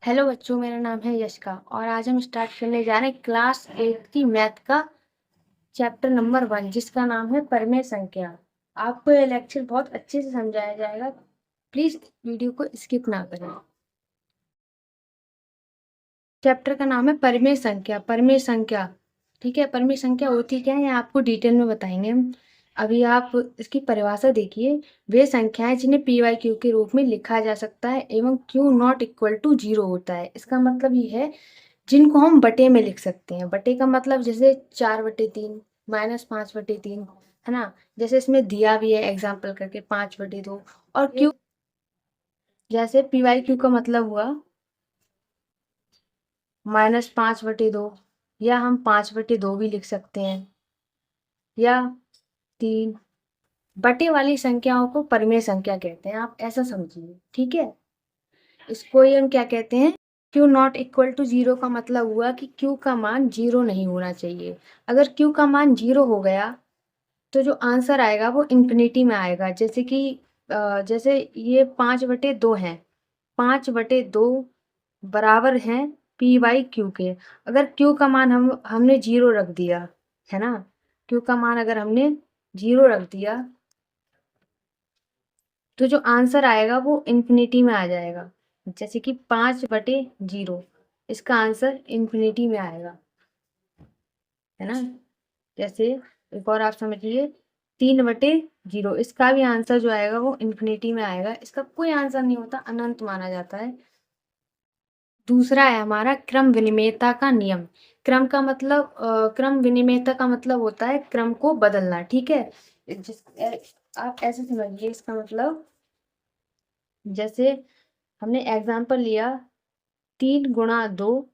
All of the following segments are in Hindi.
हेलो बच्चों, मेरा नाम है यशिका और आज हम स्टार्ट करने जा रहे हैं क्लास 8 की मैथ का चैप्टर नंबर 1 जिसका नाम है परिमेय संख्या। आपको ये लेक्चर बहुत अच्छे से समझाया जाएगा। प्लीज वीडियो को स्किप ना करें। चैप्टर का नाम है परिमेय संख्या। परिमेय संख्या, ठीक है। परिमेय संख्या होती क्या है, ये आपको डिटेल में बताएंगे हम। अभी आप इसकी परिभाषा देखिए। वे संख्याएं जिन्हें पी वाई क्यू के रूप में लिखा जा सकता है एवं क्यू नॉट इक्वल टू 0 होता है। इसका मतलब ये है जिनको हम बटे में लिख सकते हैं। बटे का मतलब जैसे 4/3, -5/3, है ना। जैसे इसमें दिया भी है एग्जाम्पल करके 5/2। और क्यू, जैसे पी वाई क्यू का मतलब हुआ -5/2, या हम 5/2 भी लिख सकते हैं, या 3। बटे वाली संख्याओं को परिमेय संख्या कहते हैं, आप ऐसा समझिए, ठीक है। इसको ही हम क्या कहते हैं, क्यू नॉट इक्वल टू 0 का मतलब हुआ कि क्यू का मान 0 नहीं होना चाहिए। अगर क्यू का मान 0 हो गया तो जो आंसर आएगा वो इन्फिनिटी में आएगा। जैसे कि जैसे ये 5/2 है, 5/2 बराबर है पी वाई क्यू के। अगर क्यू का मान हमने 0 रख दिया, है ना। क्यू का मान अगर हमने 0 रख दिया तो जो आंसर आएगा वो इन्फिनिटी में आ जाएगा। जैसे कि 5/0, इसका आंसर इन्फिनिटी में आएगा, है ना। जैसे एक और आप समझिए, 3/0, इसका भी आंसर जो आएगा वो इन्फिनिटी में आएगा। इसका कोई आंसर नहीं होता, अनंत माना जाता है। दूसरा है हमारा क्रम विनिमेयता का नियम। क्रम विनिमेयता का मतलब होता है क्रम को बदलना, ठीक है। आप ऐसे समझिए इसका मतलब, जैसे हमने एग्जाम्पल लिया 3 × 2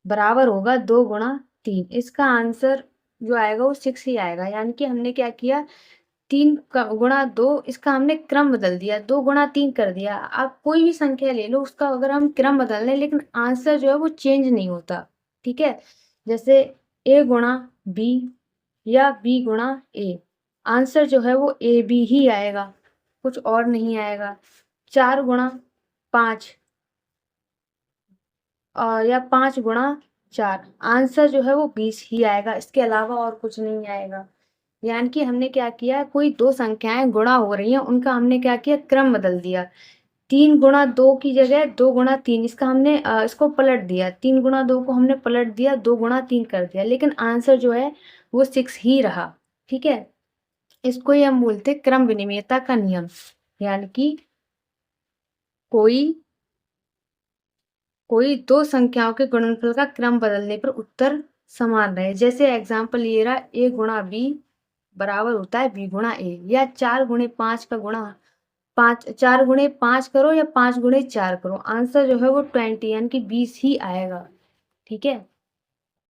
बराबर होगा 2 × 3। इसका आंसर जो आएगा वो 6 ही आएगा। यानी कि हमने क्या किया, 3 × 2, इसका हमने क्रम बदल दिया, 2 × 3 कर दिया। आप कोई भी संख्या ले लो, उसका अगर हम क्रम बदल लें लेकिन आंसर जो है वो चेंज नहीं होता, ठीक है। जैसे A × B या B × A, आंसर जो है वो AB ही आएगा, कुछ और नहीं आएगा। 4 × 5 और या 5 × 4, आंसर जो है वो 20 ही आएगा, इसके अलावा और कुछ नहीं आएगा। यानी कि हमने क्या किया, कोई दो संख्याएं गुणा हो रही हैं, उनका हमने क्या किया, क्रम बदल दिया। 3 × 2 की जगह 2 × 3, इसका हमने इसको पलट दिया। 3 × 2 को हमने पलट दिया, 2 × 3 कर दिया, लेकिन आंसर जो है वो 6 ही रहा, ठीक है। इसको ही हम बोलते हैं क्रम विनिमेयता का नियम। यानी कि कोई कोई दो संख्याओं के गुणनफल का क्रम बदलने पर उत्तर समान रहे। जैसे एग्जाम्पल ये रहा, A × B बराबर होता है B × A, या 4 × 5 का गुणा 4 × 5 करो या 5 × 4 करो, आंसर जो है वो 20 यानी कि 20 ही आएगा, ठीक है।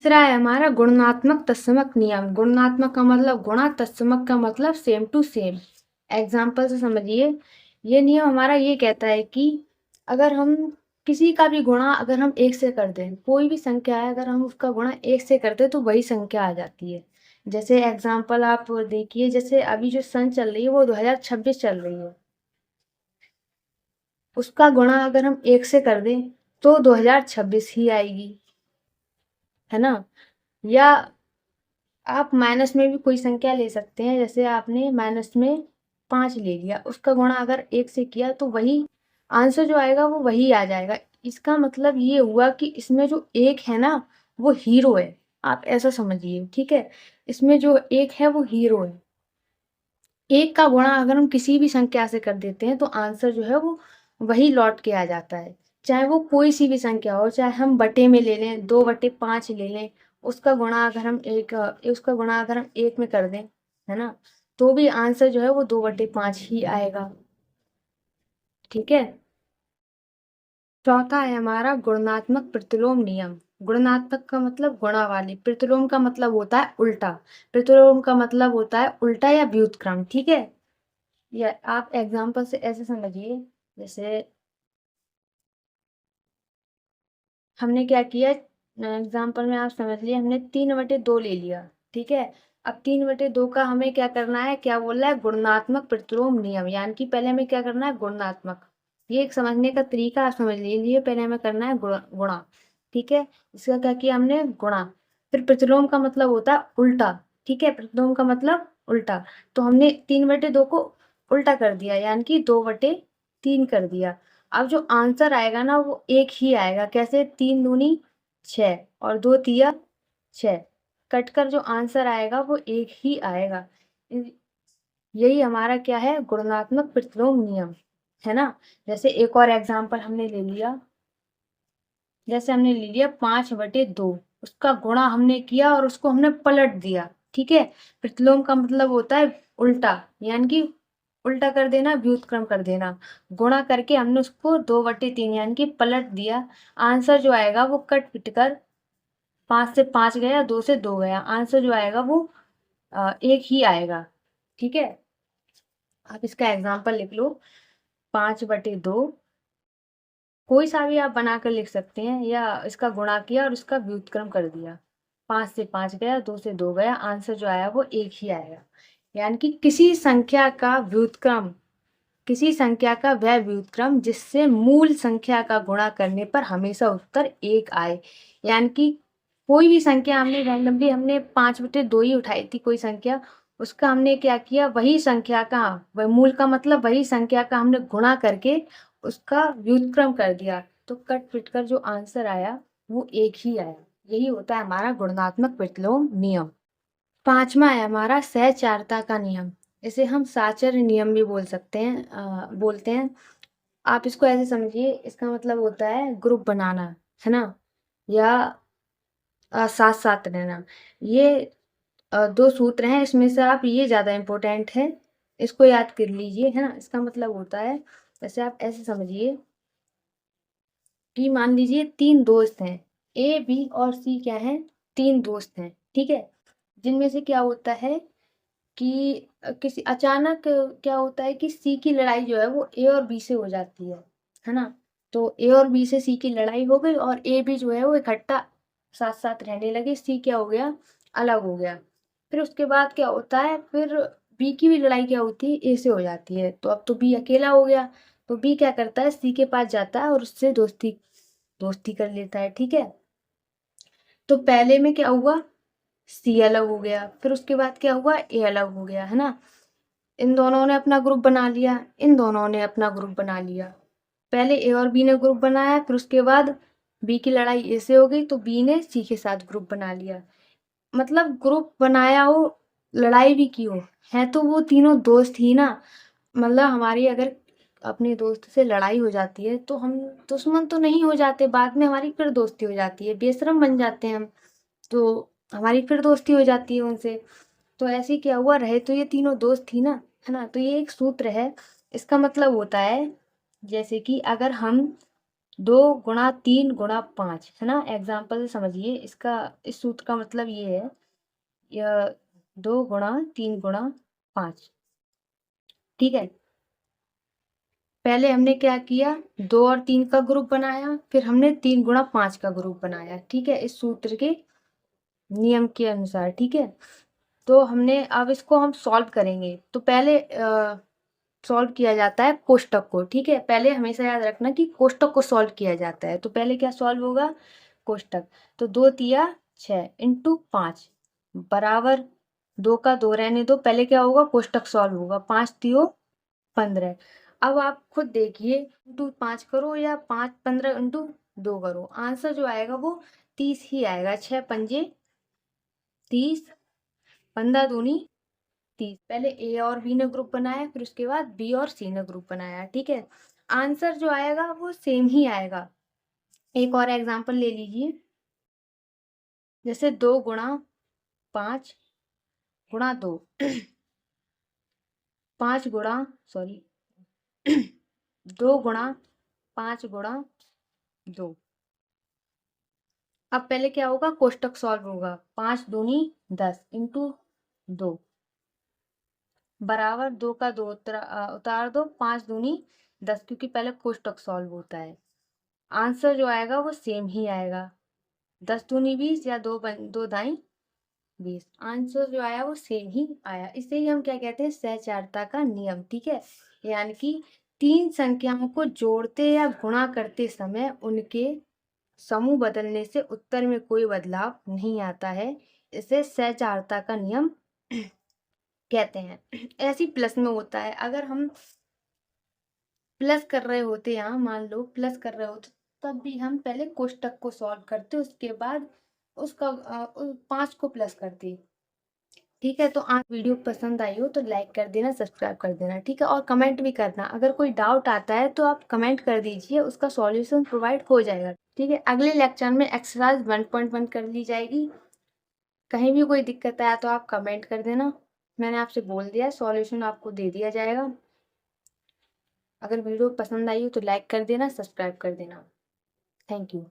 तीसरा है हमारा गुणात्मक तत्समक नियम। गुणात्मक का मतलब गुणा, तत्समक का मतलब सेम टू सेम। एग्जाम्पल से समझिए, ये नियम हमारा ये कहता है कि अगर हम किसी का भी गुणा अगर हम 1 से कर दें, कोई भी संख्या है अगर हम उसका गुणा 1 से करते तो वही संख्या आ जाती है। जैसे एग्जाम्पल आप देखिए, जैसे अभी जो सन चल रही है वो 2026 चल रही है, उसका गुणा अगर हम 1 से कर दें तो 2026 ही आएगी, है ना। या आप माइनस में भी कोई संख्या ले सकते हैं। जैसे आपने माइनस में 5 ले लिया, उसका गुणा अगर 1 से किया तो वही आंसर जो आएगा वो वही आ जाएगा। इसका मतलब ये हुआ कि इसमें जो 1 है ना वो हीरो है, आप ऐसा समझिए, ठीक है। इसमें जो 1 है वो हीरो है। 1 का गुणा अगर हम किसी भी संख्या से कर देते हैं तो आंसर जो है वो वही लौट के आ जाता है, चाहे वो कोई सी भी संख्या हो। चाहे हम बटे में ले लें, 2/5 ले लें, उसका गुणा अगर हम 1 में कर दें, है ना, तो भी आंसर जो है वो 2/5 ही आएगा, ठीक है। चौथा है हमारा गुणात्मक प्रतिलोम नियम। गुणात्मक का मतलब गुणा वाली, प्रतिलोम का मतलब होता है उल्टा। प्रतिलोम का मतलब होता है उल्टा या व्युत्क्रम, ठीक है। या आप एग्जाम्पल से ऐसे समझिए, जैसे हमने क्या किया, एग्जाम्पल में आप समझ लिए, हमने 3/2 ले लिया, ठीक है। अब 3/2 का हमें क्या करना है, क्या बोल रहा है, गुणात्मक प्रतिलोम नियम। यानी कि पहले हमें क्या करना है, गुणात्मक, ये एक समझने का तरीका आप समझ लीजिए। पहले हमें करना है गुणा, ठीक है। इसका क्या किया हमने, गुणा। फिर प्रतिलोम का मतलब होता है उल्टा, ठीक है। प्रतिलोम का मतलब उल्टा। तो हमने 3/2 को उल्टा कर दिया, यानी कि 2/3 कर दिया। अब जो आंसर आएगा ना वो एक ही आएगा। कैसे, 3 दूनी 6 और 2 तिया 6, कटकर जो आंसर आएगा वो एक ही आएगा। यही हमारा क्या है, गुणात्मक प्रतिलोम नियम, है ना। जैसे एक और एग्जांपल हमने ले लिया, जैसे हमने ले लिया 5/2, उसका गुणा हमने किया और उसको हमने पलट दिया, ठीक है। प्रतिलोम का मतलब होता है उल्टा, यानी कि उल्टा कर देना, व्युत्क्रम कर देना। गुणा करके हमने उसको 2/3 यानी कि पलट दिया। आंसर जो आएगा वो कट पिट कर 5 से 5 गया, 2 से 2 गया, आंसर जो आएगा वो एक ही आएगा, ठीक है। आप इसका एग्जाम्पल लिख लो, 5/2, कोई सा भी आप बनाकर लिख सकते हैं, या इसका गुणा किया और इसका व्युत्क्रम कर दिया। 5 से 5 गया, 2 से 2 गया, आंसर जो आया वो एक ही आएगा। यानी कि किसी संख्या का व्युत्क्रम, किसी संख्या का वह व्युत्क्रम जिससे मूल संख्या का गुणा करने पर हमेशा उत्तर एक आए। यानी कि कोई भी संख्या हमने रैंडमली हमने 5/2 ही उठाई थी, कोई संख्या, उसका हमने क्या किया, वही संख्या का, वह मूल का मतलब वही संख्या का हमने गुणा करके उसका व्युत्क्रम कर दिया, तो कट पिट कर जो आंसर आया वो एक ही आया। यही होता है हमारा गुणात्मक प्रतिलोम नियम। पांचवा है हमारा सहचारता का नियम। इसे हम साचर्य नियम भी बोल सकते हैं, बोलते हैं। आप इसको ऐसे समझिए, इसका मतलब होता है ग्रुप बनाना, है ना, या साथ साथ रहना। ये 2 सूत्र हैं, इसमें से आप ये ज्यादा इम्पोर्टेंट है, इसको याद कर लीजिए, है ना। इसका मतलब होता है, वैसे आप ऐसे समझिए कि मान लीजिए 3 दोस्त हैं, ए बी और सी क्या है, 3 दोस्त हैं, ठीक है। जिनमें से क्या होता है कि किसी अचानक क्या होता है कि सी की लड़ाई जो है वो ए और बी से हो जाती है ना। तो ए और बी से सी की लड़ाई हो गई और ए बी जो है वो इकट्ठा साथ साथ रहने लगे, सी क्या हो गया, अलग हो गया। फिर उसके बाद क्या होता है, फिर बी की भी लड़ाई क्या होती है, ए से हो जाती है। तो अब तो बी अकेला हो गया, तो बी क्या करता है, सी के पास जाता है और उससे दोस्ती दोस्ती कर लेता है, ठीक है। तो पहले में क्या हुआ, सी अलग हो गया, फिर उसके बाद क्या हुआ, ए अलग हो गया, है ना। इन दोनों ने अपना ग्रुप बना लिया, इन दोनों ने अपना ग्रुप बना लिया। पहले ए और बी ने ग्रुप बनाया, फिर उसके बाद बी की लड़ाई ए से हो गई तो बी ने सी के साथ ग्रुप बना लिया। मतलब ग्रुप बनाया हो, लड़ाई भी की हो, है तो वो तीनों दोस्त ही ना। मतलब हमारी अगर अपने दोस्त से लड़ाई हो जाती है तो हम दुश्मन तो नहीं हो जाते, बाद में हमारी फिर दोस्ती हो जाती है, बेशरम बन जाते हैं हम, तो हमारी फिर दोस्ती हो जाती है उनसे। तो ऐसे ही क्या हुआ, रहे तो ये तीनों दोस्त थी ना, है ना। तो ये एक सूत्र है, इसका मतलब होता है, जैसे कि अगर हम 2 × 3 × 5, है ना, एग्जाम्पल से समझिए इसका, इस सूत्र का मतलब ये है, यह 2 × 3 × 5, ठीक है। पहले हमने क्या किया, 2 और 3 का ग्रुप बनाया, फिर हमने 3 × 5 का ग्रुप बनाया, ठीक है, इस सूत्र के नियम के अनुसार, ठीक है। तो हमने अब इसको हम सॉल्व करेंगे, तो पहले सॉल्व किया जाता है कोष्टक को, ठीक है। पहले हमेशा याद रखना कि कोष्टक को सॉल्व किया जाता है, तो पहले क्या सॉल्व होगा, कोष्टक। तो 2 × 3 = 6 इंटू 5 बराबर 2 का 2 रहने दो, पहले क्या होगा, कोष्टक सॉल्व होगा, 5×3 = 15। अब आप खुद देखिए, इंटू 5 करो या 5 15 × 2 करो, आंसर जो आएगा वो 30 ही आएगा। 6×5 = 30, 15×2 = 30। पहले ए और बी ने ग्रुप बनाया, फिर उसके बाद बी और सी ने ग्रुप बनाया, ठीक है। आंसर जो आएगा वो सेम ही आएगा। एक और एग्जांपल ले लीजिए, जैसे 2 × 5 × 2 5 गुणा सॉरी 2 × 5 × 2। अब पहले क्या होगा, कोष्टक सॉल्व होगा, 5×2 = 10 इंटू 2 बराबर 2 का 2 उतार दो, 5×2 = 10, क्योंकि पहले कोष्टक सॉल्व होता है। आंसर जो आएगा वो सेम ही आएगा, 10×2 = 20 या 2×2 = 20। आंसर जो आया वो सेम ही आया। इसे ही हम क्या कहते हैं, सहचारता का नियम, ठीक है। यानी कि तीन संख्याओं को जोड़ते या गुणा करते समय उनके समूह बदलने से उत्तर में कोई बदलाव नहीं आता है। इसे सहचारता का नियम कहते हैं। ऐसी प्लस में होता है, अगर हम प्लस कर रहे होते, यहाँ मान लो प्लस कर रहे होते, तब भी हम पहले कोष्टक को सॉल्व करते, उसके बाद उसका 5 को प्लस करते। ठीक है, तो आज वीडियो पसंद आई हो तो लाइक कर देना, सब्सक्राइब कर देना। ठीक है, और कमेंट भी करना, अगर कोई डाउट आता है तो आप कमेंट कर दीजिए, उसका सॉल्यूशन प्रोवाइड हो जाएगा। ठीक है, अगले लेक्चर में एक्सरसाइज 1.1 कर ली जाएगी। कहीं भी कोई दिक्कत आया तो आप कमेंट कर देना, मैंने आपसे बोल दिया, सॉल्यूशन आपको दे दिया जाएगा। अगर वीडियो पसंद आई हो तो लाइक कर देना, सब्सक्राइब कर देना। Thank you.